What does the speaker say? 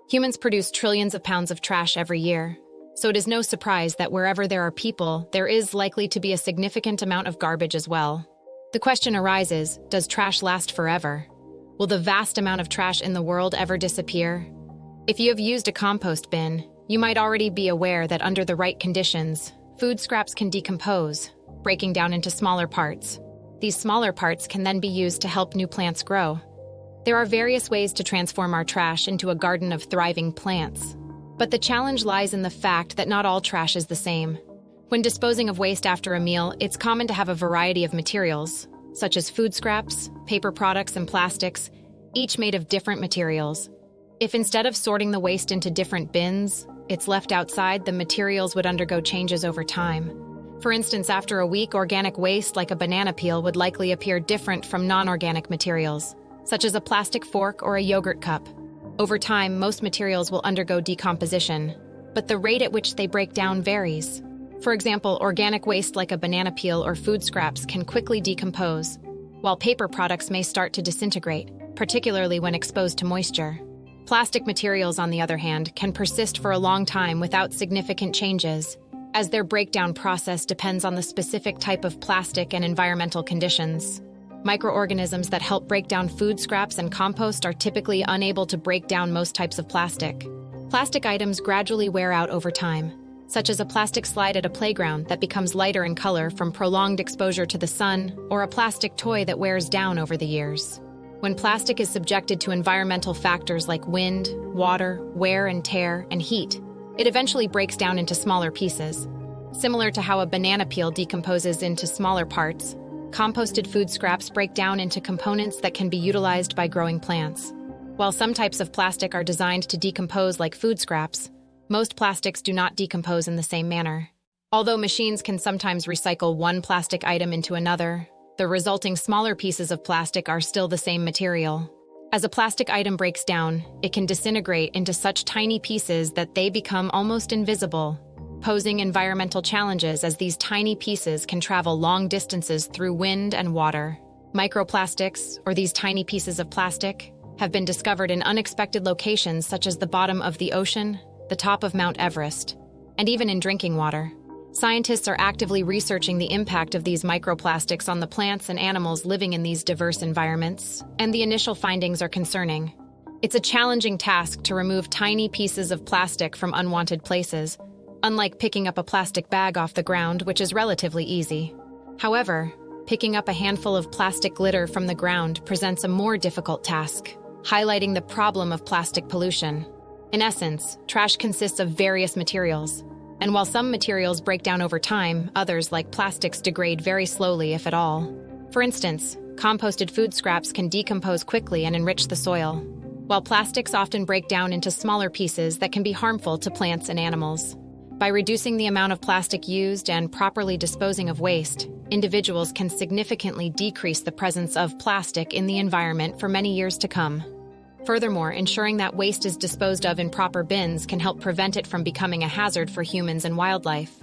Humans produce trillions of pounds of trash every year, so it is no surprise that wherever there are people, there is likely to be a significant amount of garbage as well. The question arises, does trash last forever? Will the vast amount of trash in the world ever disappear? If you have used a compost bin, you might already be aware that under the right conditions, food scraps can decompose, breaking down into smaller parts. These smaller parts can then be used to help new plants grow. There are various ways to transform our trash into a garden of thriving plants. But the challenge lies in the fact that not all trash is the same. When disposing of waste after a meal, it's common to have a variety of materials, such as food scraps, paper products, and plastics, each made of different materials. If instead of sorting the waste into different bins, it's left outside, the materials would undergo changes over time. For instance, after a week, organic waste like a banana peel would likely appear different from non-organic materials, such as a plastic fork or a yogurt cup. Over time, most materials will undergo decomposition, but the rate at which they break down varies. For example, organic waste like a banana peel or food scraps can quickly decompose, while paper products may start to disintegrate, particularly when exposed to moisture. Plastic materials, on the other hand, can persist for a long time without significant changes, as their breakdown process depends on the specific type of plastic and environmental conditions. Microorganisms that help break down food scraps and compost are typically unable to break down most types of plastic. Plastic items gradually wear out over time, such as a plastic slide at a playground that becomes lighter in color from prolonged exposure to the sun, or a plastic toy that wears down over the years. When plastic is subjected to environmental factors like wind, water, wear and tear, and heat, it eventually breaks down into smaller pieces. Similar to how a banana peel decomposes into smaller parts, composted food scraps break down into components that can be utilized by growing plants. While some types of plastic are designed to decompose like food scraps, most plastics do not decompose in the same manner. Although machines can sometimes recycle one plastic item into another, the resulting smaller pieces of plastic are still the same material. As a plastic item breaks down, it can disintegrate into such tiny pieces that they become almost invisible, posing environmental challenges as these tiny pieces can travel long distances through wind and water. Microplastics, or these tiny pieces of plastic, have been discovered in unexpected locations such as the bottom of the ocean, the top of Mount Everest, and even in drinking water. Scientists are actively researching the impact of these microplastics on the plants and animals living in these diverse environments, and the initial findings are concerning. It's a challenging task to remove tiny pieces of plastic from unwanted places, unlike picking up a plastic bag off the ground, which is relatively easy. However, picking up a handful of plastic litter from the ground presents a more difficult task, highlighting the problem of plastic pollution. In essence, trash consists of various materials, and while some materials break down over time, others, like plastics, degrade very slowly, if at all. For instance, composted food scraps can decompose quickly and enrich the soil, while plastics often break down into smaller pieces that can be harmful to plants and animals. By reducing the amount of plastic used and properly disposing of waste, individuals can significantly decrease the presence of plastic in the environment for many years to come. Furthermore, ensuring that waste is disposed of in proper bins can help prevent it from becoming a hazard for humans and wildlife.